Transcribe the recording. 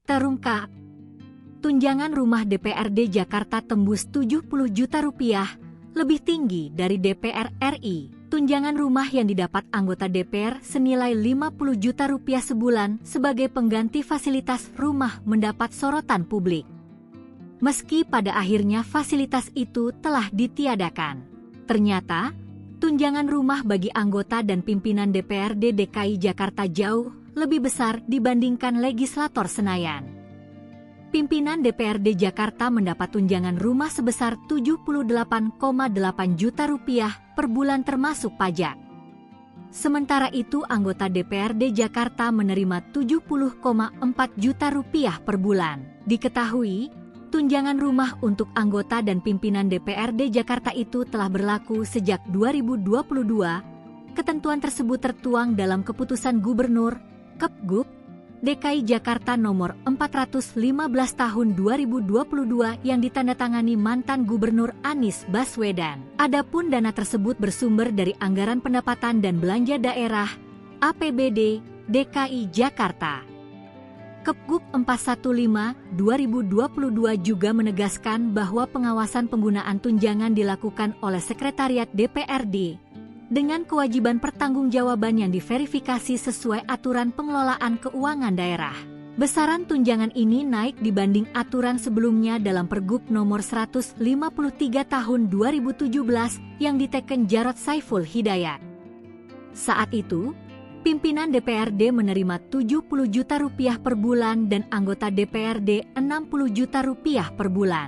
Terungkap, tunjangan rumah DPRD Jakarta tembus 70 juta rupiah, lebih tinggi dari DPR RI. Tunjangan rumah yang didapat anggota DPR senilai 50 juta rupiah sebulan sebagai pengganti fasilitas rumah mendapat sorotan publik. Meski pada akhirnya fasilitas itu telah ditiadakan, ternyata tunjangan rumah bagi anggota dan pimpinan DPRD DKI Jakarta jauh lebih besar dibandingkan legislator Senayan. Pimpinan DPRD Jakarta mendapat tunjangan rumah sebesar 78,8 juta rupiah per bulan termasuk pajak. Sementara itu anggota DPRD Jakarta menerima 70,4 juta rupiah per bulan. Diketahui, tunjangan rumah untuk anggota dan pimpinan DPRD Jakarta itu telah berlaku sejak 2022. Ketentuan tersebut tertuang dalam Keputusan Gubernur Kepgub DKI Jakarta Nomor 415 Tahun 2022 yang ditandatangani mantan Gubernur Anies Baswedan. Adapun dana tersebut bersumber dari Anggaran Pendapatan dan Belanja Daerah (APBD) DKI Jakarta. Kepgub 415/2022 juga menegaskan bahwa pengawasan penggunaan tunjangan dilakukan oleh Sekretariat DPRD dengan kewajiban pertanggungjawaban yang diverifikasi sesuai aturan pengelolaan keuangan daerah. Besaran tunjangan ini naik dibanding aturan sebelumnya dalam Pergub Nomor 153 Tahun 2017 yang diteken Jarod Saiful Hidayat. Saat itu, pimpinan DPRD menerima 70 juta rupiah per bulan dan anggota DPRD 60 juta rupiah per bulan.